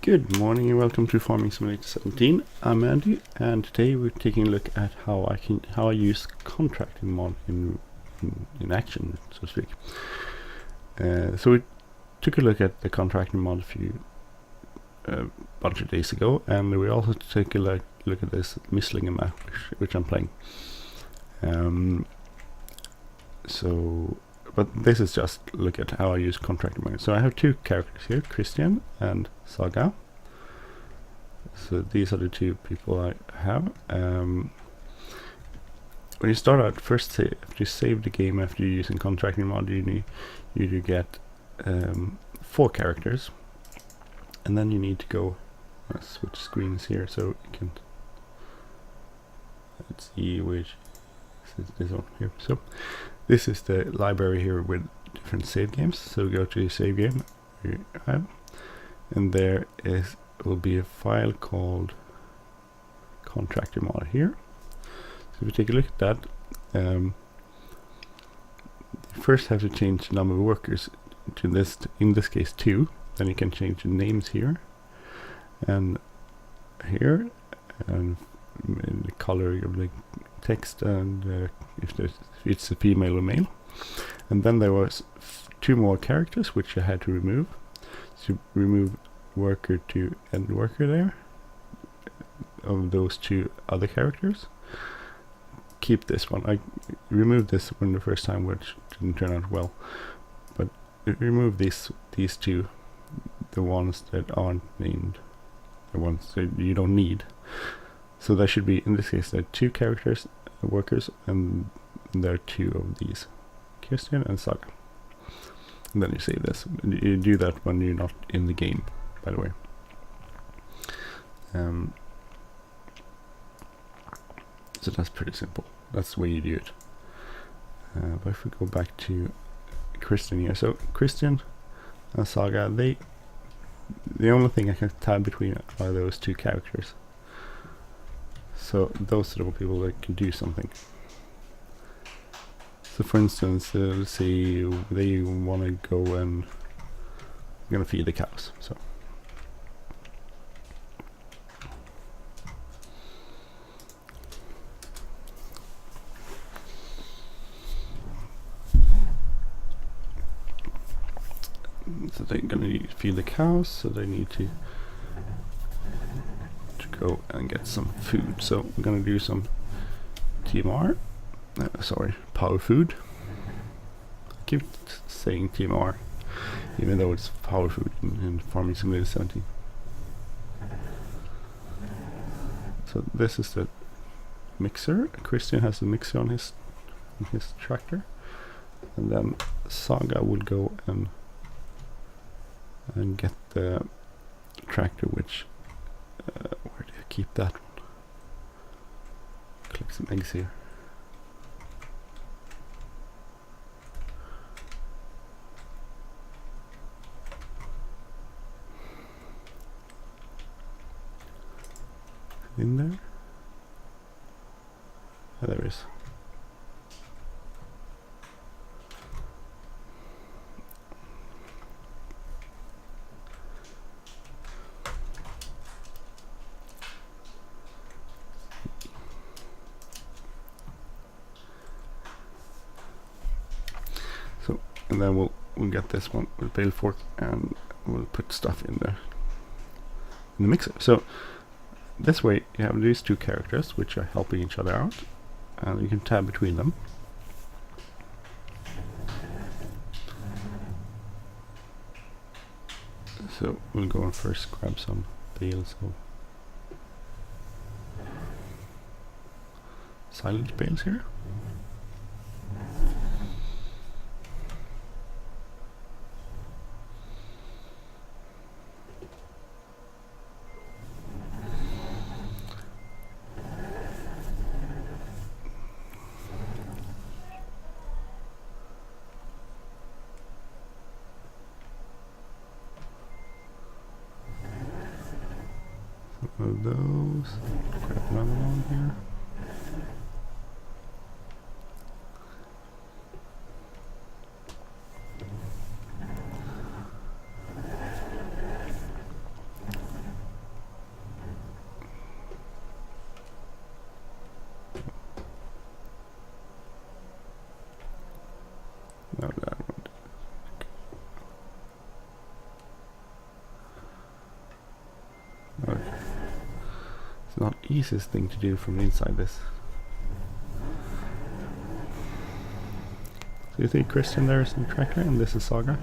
Good morning and welcome to Farming Simulator 17. I'm Andy, and today we're taking a look at how I use contracting mod in action, so to speak. So we took a look at the contracting mod a bunch of days ago, and we also took a look at this Misslinger map which I'm playing. But this is just look at how I use contracting mod. So I have two characters here, Christian and Saga. So these are the two people I have. When you start out, first after you save the game after you're using contracting mod, you get 4 characters, and then you need to go switch screens here so you can let's see which is this one here. So this is the library here with different save games. So go to save game you have, and there will be a file called Contractor mod here. So if you take a look at that, you first have to change the number of workers to this, in this case 2. Then you can change the names here and here, and the color of the text, and if it's a female or male. And then there was 2 more characters which I had to remove. So remove worker to end worker there of those 2 other characters. Keep this one. I removed this one the first time, which didn't turn out well, but remove these 2, the ones that aren't named, the ones that you don't need. So there should be, in this case, there are 2 characters, workers, and there are 2 of these, Christian and Saga. And then you save this. You do that when you're not in the game, by the way. So that's pretty simple. That's the way you do it. But if we go back to Christian here, so Christian and Saga, the only thing I can tab between are those 2 characters. So those are the people that can do something. So for instance, let's say they want to go and I'm gonna feed the cows. So they're gonna feed the cows, so they need to go and get some food. So we're gonna do some TMR. Power food. I keep saying TMR, even though it's power food in Farming Simulator 17. So this is the mixer. Christian has a mixer on his tractor, and then Saga will go and get the tractor, which where do you keep that one? Click some eggs here. In there? Oh, there is. So, and then we'll get this one with bale fork, and we'll put stuff in there in the mixer. So this way you have these 2 characters which are helping each other out, and you can tab between them. So we'll go and first grab some bales of silage bales here. Of those, grab another one here. not easiest thing to do from inside this. So you see Christian there is the tractor, and this is Saga.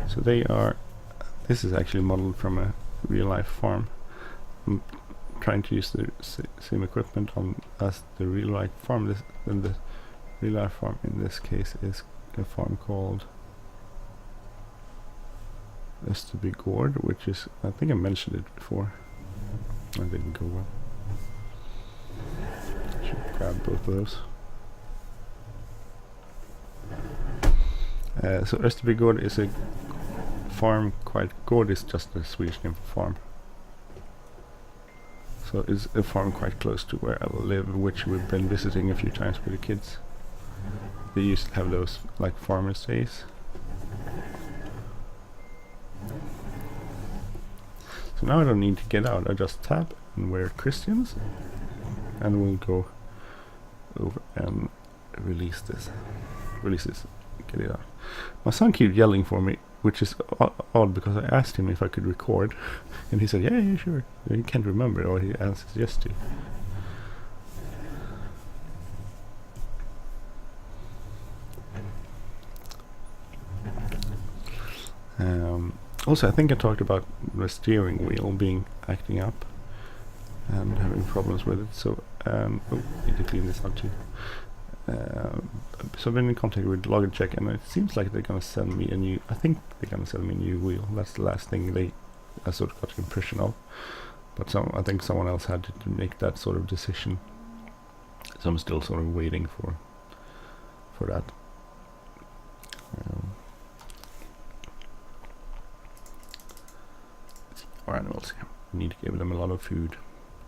So they are. This is actually modeled from a real life farm. I'm trying to use the same equipment on as the real life farm. The real life farm in this case is a farm called FS17, which is, I think I mentioned it before. I didn't go well. Should grab both of those. So FS17 is a farm. Gård is just a Swedish name for farm. So it's a farm quite close to where I live, which we've been visiting a few times with the kids. They used to have those like farmers' days. So now I don't need to get out. I just tab and we're Christians, and we'll go over and release this. Get it out. My son keeps yelling for me, which is odd because I asked him if I could record, and he said, yeah, sure. He can't remember, or he answers yes to. Also, I think I talked about the steering wheel acting up and having problems with it. So, need to clean this out too. So I've been in contact with Logitech, and it seems like they're gonna send me a new. I think they're gonna send me a new wheel. That's the last thing I sort of got the impression of. But I think someone else had to make that sort of decision. So I'm still sort of waiting for that. Our animals. We need to give them a lot of food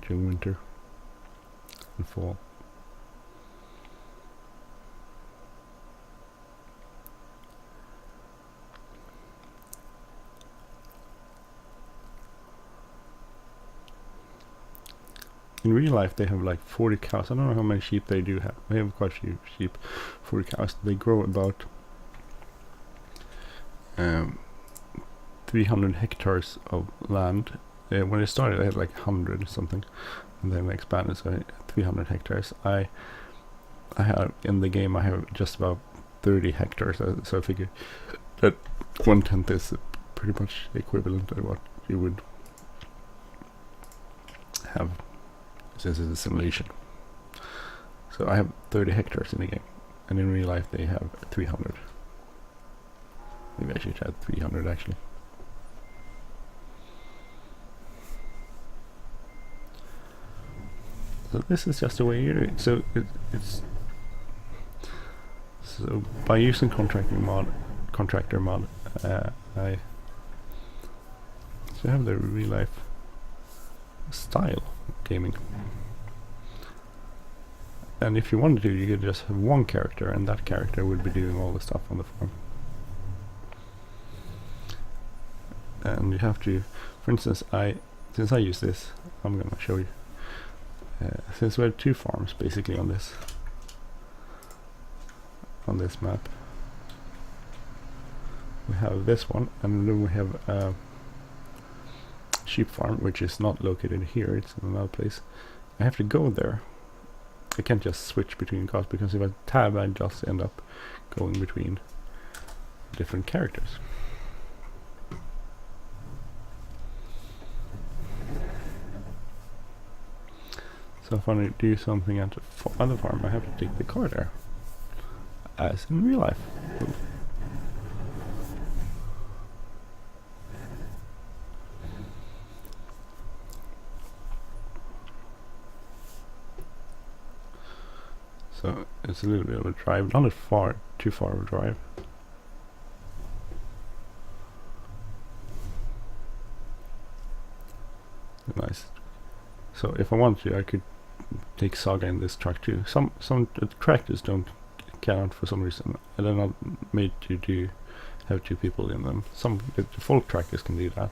during winter and fall. In real life they have like 40 cows. I don't know how many sheep they do have. They have quite a few sheep. 40 cows. They grow about 300 hectares of land. When they started they had like 100 or something, and then they expanded, so 300 hectares. I have in the game I have just about 30 hectares, so I figure that 1/10 is pretty much equivalent to what you would have since it's a simulation. So I have 30 hectares in the game, and in real life they have 300. Maybe I should have 300 actually. So this is just the way you do it. So so by using Contractor mod, I have the real life style gaming. And if you wanted to, you could just have one character, and that character would be doing all the stuff on the farm. And you have to, for instance, since I use this, I'm gonna show you. Since we have 2 farms basically on this map, we have this one, and then we have a sheep farm which is not located here, it's in another place. I have to go there. I can't just switch between cars, because if I tab I just end up going between different characters. So if I want to do something at the other farm, I have to take the car there, as in real life. So it's a little bit of a drive, not too far of a drive. Nice. So if I want to, I could take Saga in this track too. Some tractors don't count for some reason. They're not made to have 2 people in them. The default trackers can do that,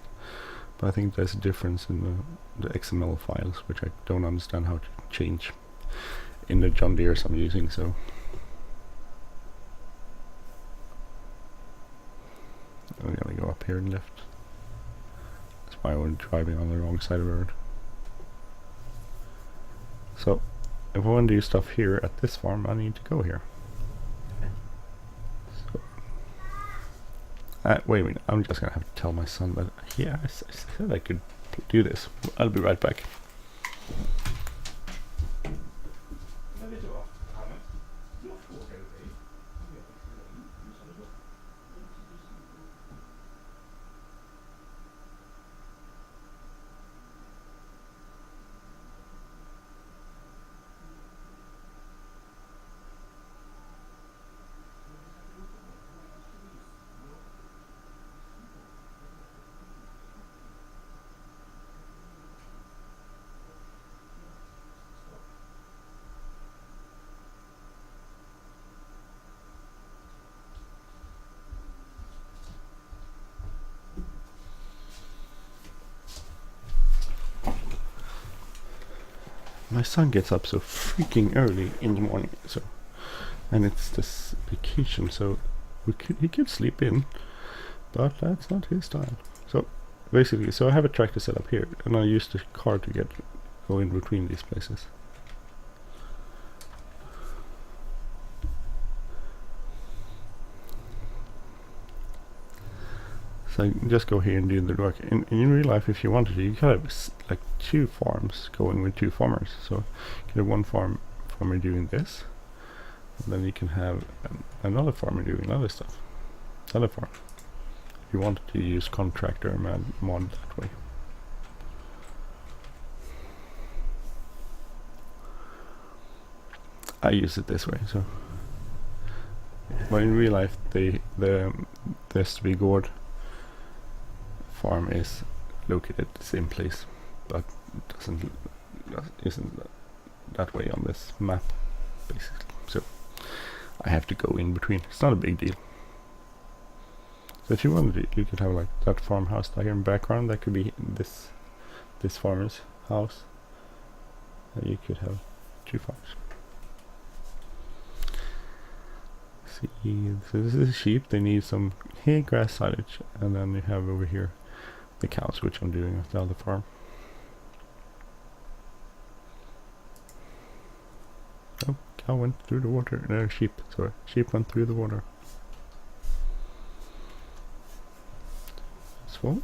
but I think there's a difference in the XML files, which I don't understand how to change in the John Deere's I'm using. So I'm gonna go up here and left. That's why I was driving on the wrong side of the road. So if I want to do stuff here at this farm, I need to go here. So, wait a minute, I'm just gonna have to tell my son that, yeah, I said I could do this. I'll be right back. My son gets up so freaking early in the morning, so, and it's this vacation, so he could sleep in, but that's not his style. So basically, so I have a tractor set up here, and I use the car to go in between these places. So just go here and do the work. In real life, if you wanted to, you could have like 2 farms going with 2 farmers. So you could have one farmer doing this, and then you can have another farmer doing other stuff. Another farm. If you wanted to use Contractor mod that way. I use it this way. So, but in real life, the Västerby farm is located the same place, but it isn't that way on this map, basically. So I have to go in between. It's not a big deal. So if you wanted it, you could have like that farmhouse there in the background. That could be this farmer's house. And you could have 2 farms. See, so this is sheep. They need some hay, grass, silage, and then you have over here the cows, which I'm doing at the other farm. Oh, cow went through the water. No, sheep. Sorry, sheep went through the water. It's full.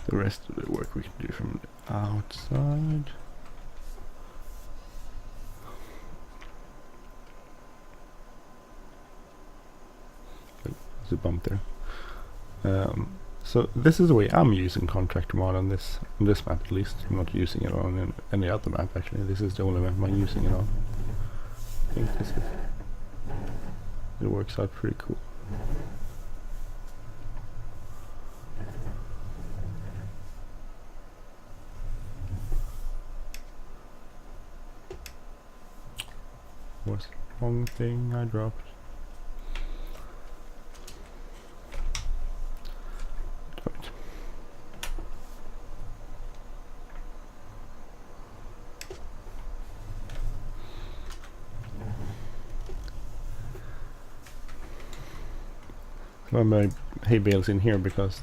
The rest of the work we can do from the outside. There's a bump there. So this is the way I'm using Contractor mod on this map, at least. I'm not using it on any other map, actually. This is the only map I'm using it on. I think it works out pretty cool. Was the wrong thing I dropped. Well, my hay bales in here because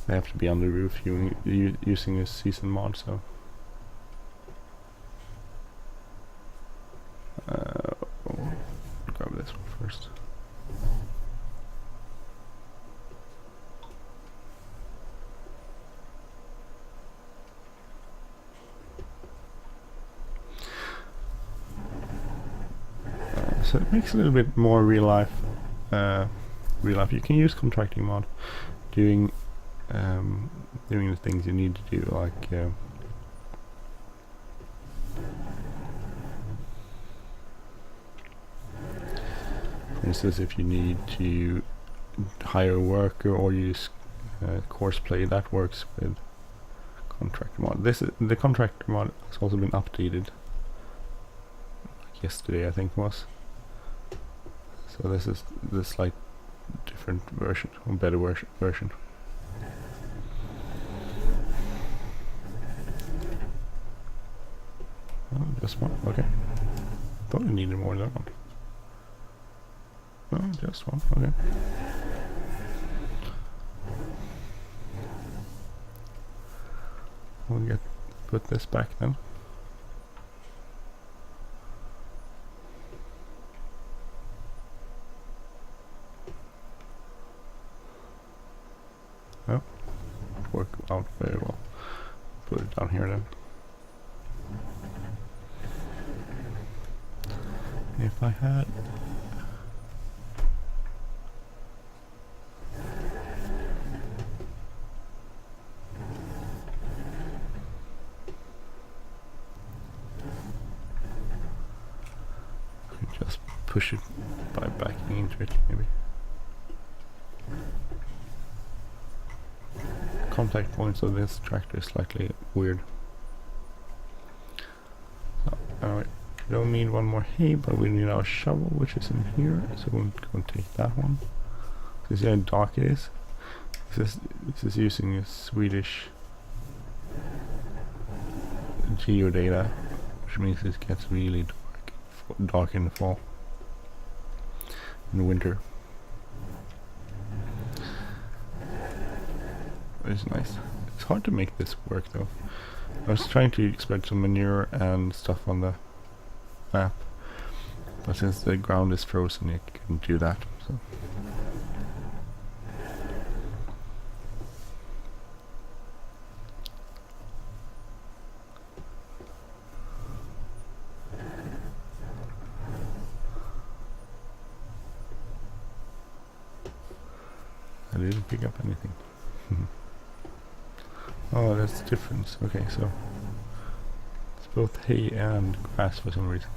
they have to be on the roof using this season mod, so. Grab this one first. So it makes it a little bit more real life. You can use contracting mod, doing the things you need to do, like. For instance, if you need to hire a worker or use courseplay, that works with Contractor mod. The Contractor mod has also been updated, like yesterday I think it was. So this is the slight different version, or better version. Just one? Okay. Thought we needed more than one. No, just one. Okay. We'll put this back then. Oh, work out very well. Put it down here then. If I had just push it by backing into it, maybe. Contact points of this tractor is slightly weird. So, anyway, we don't need one more hay, but we need our shovel, which is in here. So we'll go and take that one. So you see how dark it is? This is using a Swedish geodata, which means it gets really dark in the fall, in the winter. It's nice. It's hard to make this work though. I was trying to spread some manure and stuff on the map, but since the ground is frozen, you couldn't do that. So. I didn't pick up anything. Oh, that's the difference. Okay, so it's both hay and grass for some reason.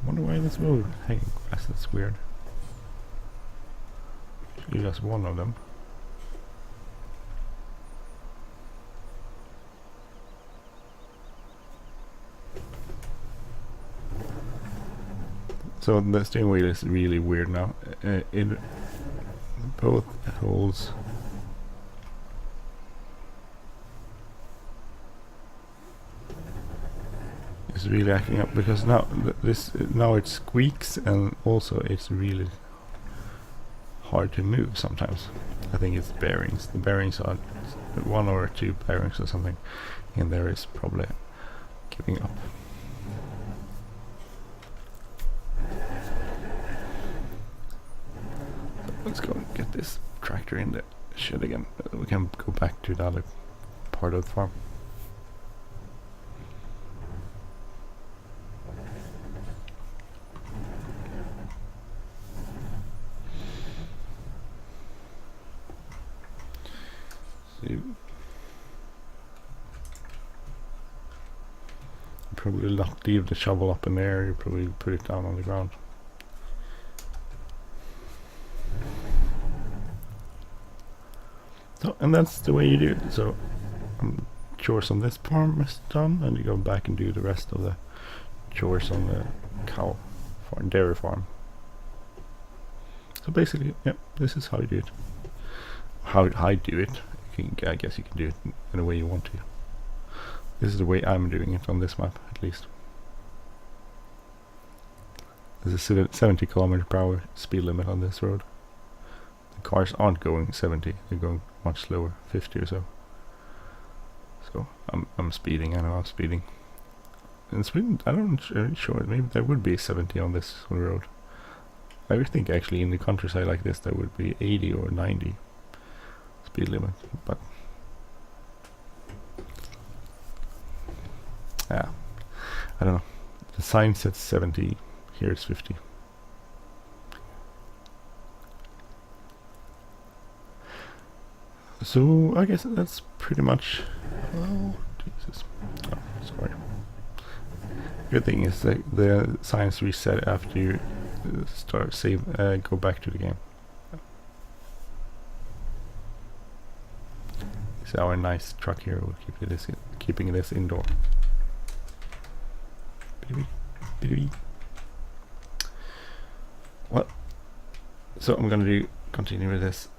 Wonder why there's both hay and grass. That's weird. Usually just one of them. So the steering wheel is really weird now. In both holes is really acting up because now now it squeaks, and also it's really hard to move sometimes. I think it's bearings. The bearings are one or two bearings or something, and there is probably giving up. Let's go and get this tractor in the shed again. We can go back to the other part of the farm. So probably not leave the shovel up in the air. You probably put it down on the ground. So, and that's the way you do it. So chores on this farm is done, and you go back and do the rest of the chores on the cow farm, dairy farm. So basically, yeah, this is how you do it. How I do it. I guess you can do it in a way you want to. This is the way I'm doing it on this map, at least. There's a 70 km/h speed limit on this road. The cars aren't going 70; they're going much slower, 50 or so. So I'm speeding. I know I'm speeding. In Sweden, I'm not sure. Maybe there would be 70 on this road. I would think actually in the countryside like this there would be 80 or 90 speed limit, but yeah, I don't know. The sign says 70. Here it's 50. So I guess that's pretty much. Oh Jesus! Oh, sorry. Good thing is that the signs reset after you go back to the game. It's our nice truck here. We'll keeping this indoor. Well, so I'm gonna continue with this,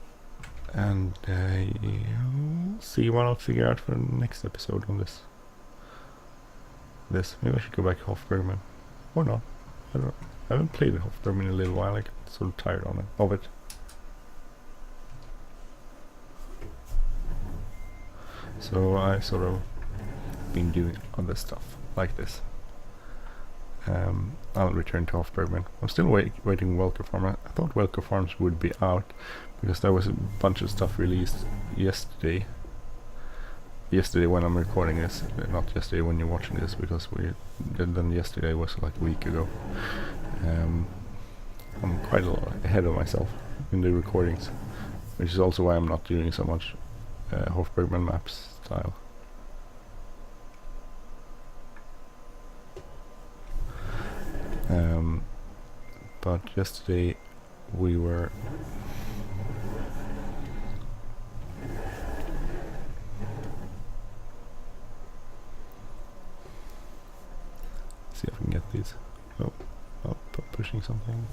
and see what I'll figure out for the next episode on this. Maybe I should go back to Hofbergman. Or not. I don't know. I haven't played Hofbergman in a little while. I get sort of tired of it. So I sort of been doing other stuff like this. I'll return to Hofbergman. I'm still waiting Welker Farm. I thought Welker Farms would be out because there was a bunch of stuff released yesterday. Yesterday when I'm recording this, not yesterday when you're watching this, because then yesterday was like a week ago. I'm quite a lot ahead of myself in the recordings, which is also why I'm not doing so much Hofbergman maps style. But yesterday we were see if we can get these. Oh, pushing something.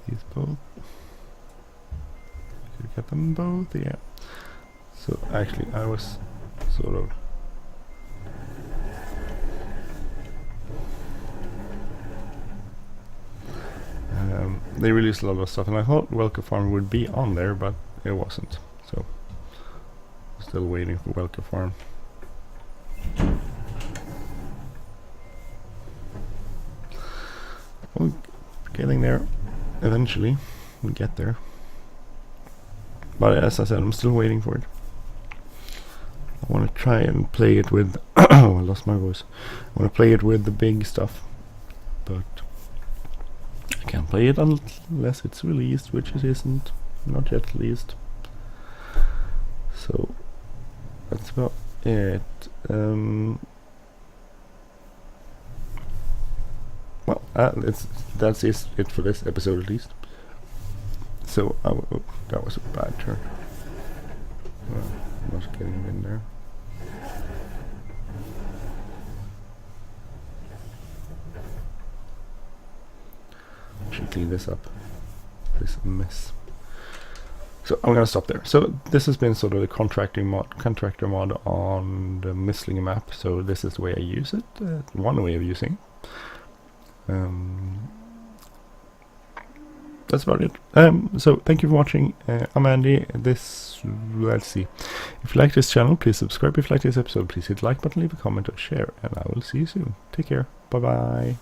These both. Did you get them both? Yeah. So actually I was sort of they released a lot of stuff, and I thought Welker Farm would be on there, but it wasn't. So still waiting for Welker Farm. We're getting there. Eventually, we get there. But as I said, I'm still waiting for it. I want to try and play it with. Oh, I lost my voice. I want to play it with the big stuff, but I can't play it unless it's released, which it isn't. Not yet released. So that's about it. Well, that's it for this episode at least. So that was a bad turn. Not getting in there. Should clean this up. This mess. So I'm gonna stop there. So this has been sort of the contractor mod on the Missling map. So this is the way I use it. One way of using it. That's about it. So thank you for watching. I'm Andy. Let's see. If you like this channel, please subscribe. If you like this episode, please hit the like button, leave a comment or share, and I will see you soon. Take care. Bye bye.